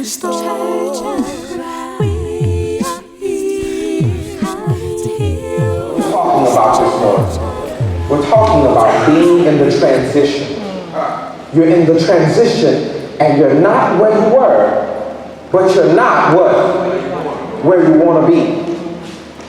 is the Lord. We are here to heal. We're talking about this morning. We're talking about being in the transition. You're in the transition and you're not where you were, but you're not where you want to be.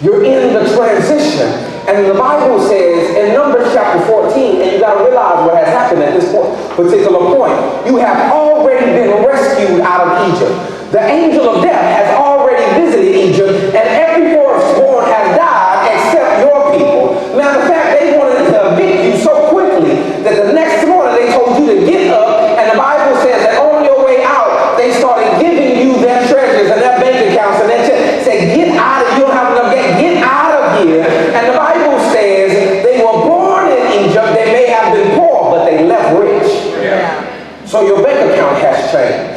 You're in the transition. And the Bible says in Numbers chapter 14, and you got to realize what has happened at this particular point. You have already been rescued out of Egypt. The angel of death has already visited Egypt, and every firstborn has died except your people. Matter of fact, they wanted to evict you so quickly that the next morning they told you to get up, and the Bible says that on your way out, they started giving you their treasures and their bank accounts, and they said, get out of, you don't have enough, get out of here. And the Bible says they were born in Egypt, they may have been poor, but they left rich. Yeah. So your bank account has changed.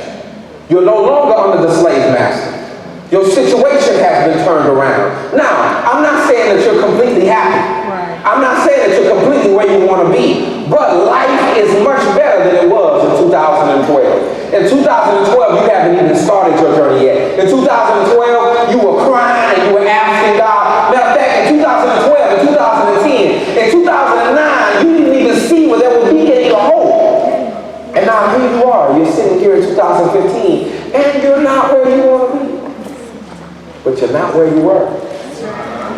You're no longer under the slave master. Your situation has been turned around. Now, I'm not saying that you're completely happy. Right. I'm not saying that you're completely where you want to be. But life is much better than it was in 2012. In 2012, you haven't even started your journey yet. In 2012, you were crying and you were asking God. Matter of fact, in 2012, in 2010, in 2009, you didn't even see where there would be any hope. And now here you are, you're sitting here in 2015, and you're not where you want to be. But you're not where you were.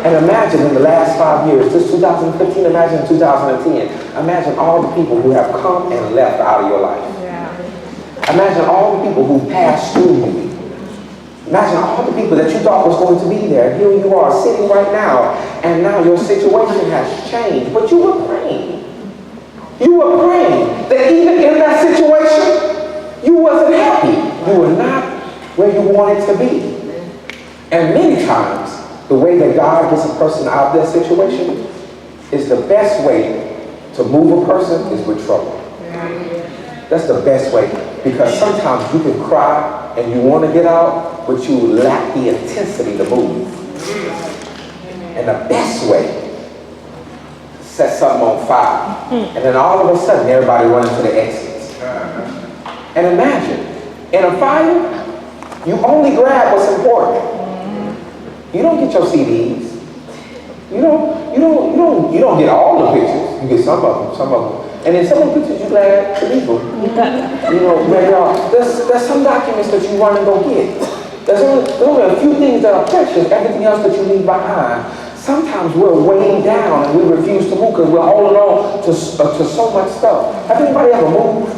And imagine in the last 5 years, this 2015, imagine 2010, imagine all the people who have come and left out of your life. Yeah. Imagine all the people who passed through you. Imagine all the people that you thought was going to be there. Here you are sitting right now, and now your situation has changed, but you were praying. You were praying that even in that situation, you wasn't happy. You were not where you wanted to be. And many times, the way that God gets a person out of that situation is the best way to move a person is with trouble. That's the best way. Because sometimes you can cry and you want to get out, but you lack the intensity to move. And the best way, set something on fire. And then all of a sudden, everybody running to the exits. And imagine, in a fire, you only grab what's important. You don't get your CDs. You don't get all the pictures. You get some of them. And in some of the pictures, you glad to leave them. There's some documents that you run and go get. There's only a few things that are precious. Everything else that you leave behind. Sometimes we're weighing down and we refuse to move because we're holding on to so much stuff. Have anybody ever moved?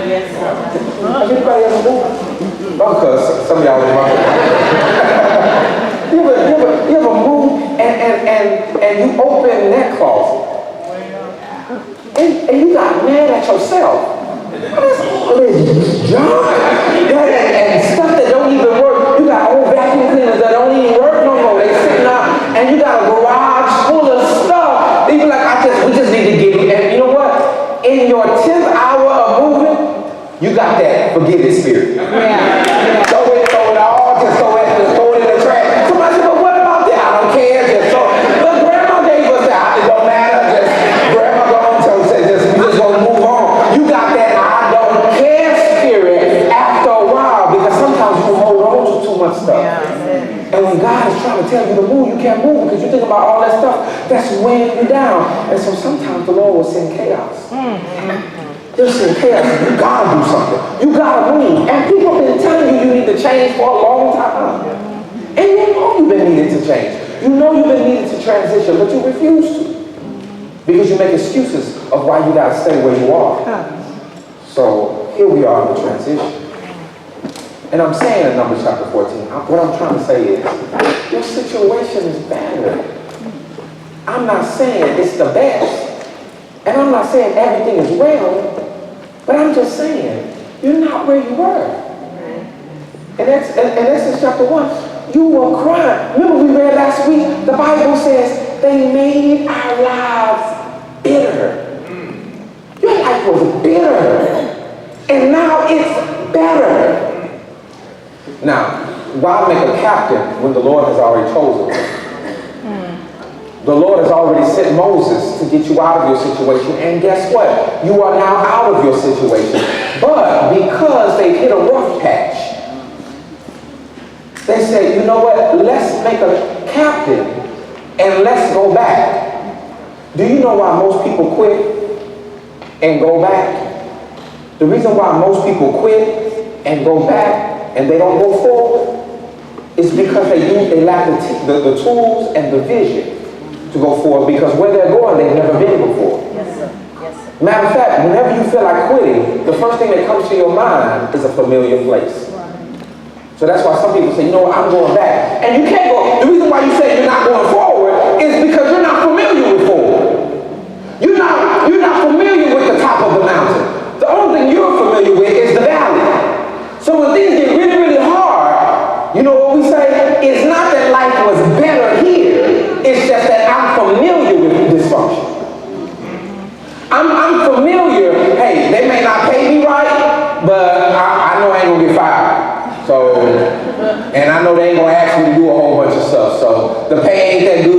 Yes. Have anybody ever moved? Because some of y'all are right. You ever move and you open that closet and you got mad at yourself. All this junk and stuff that don't even work. You got old vacuum cleaners that don't even work no more. They sitting out and you got a garage full of stuff. They be like, we just need to get it. And you know what? In your 10th hour of moving, you got that forget it spirit. Yeah. Throw it all, just throw it in the trash. Somebody said, well, what about that? I don't care. Just throw it. But grandma gave us that. It don't matter. Just grandma gone, so we just gonna move on. You got that I don't care spirit after a while because sometimes you hold on to too much stuff. Yeah. And when God is trying to tell you to move, you can't move because you think about all that stuff that's weighing you down. And so sometimes the Lord will send chaos. He'll send chaos. You gotta do something. You gotta move. And people have been telling you need to change for a long time. And you know you've been needed to change. You know you've been needed to transition, but you refuse to. Because you make excuses of why you gotta stay where you are. So here we are in the transition. And I'm saying in Numbers chapter 14, what I'm trying to say is, your situation is better. I'm not saying it's the best. And I'm not saying everything is well, but I'm just saying, you're not where you were. In Exodus chapter 1, you were crying. Remember we read last week, the Bible says, they made our lives bitter. Your life was bitter. And now it's better. Now, why make a captain when the Lord has already chosen? The Lord has already sent Moses to get you out of your situation. And guess what? You are now out of your situation. But because they've hit a rough patch, They said, you know what, let's make a captain and let's go back. Do you know why most people quit and go back? The reason why most people quit and go back and they don't go forward is because they lack the tools and the vision to go forward, because where they're going, they've never been before. Yes, sir. Yes, sir. Matter of fact, whenever you feel like quitting, the first thing that comes to your mind is a familiar place. So that's why some people say, you know what, I'm going back. And you can't go. The reason why you say you're not going forward is because you're not familiar with forward. You're not familiar with the top of the mountain. The only thing you're familiar with is the valley. So when things get really, really hard, you know what we say? It's not that life was better here. It's just that I'm familiar with dysfunction. I'm familiar. Hey, they may not pay me right, but I know I ain't gonna get fired. So, and I know they ain't gonna ask me to do a whole bunch of stuff. So the pay ain't that good.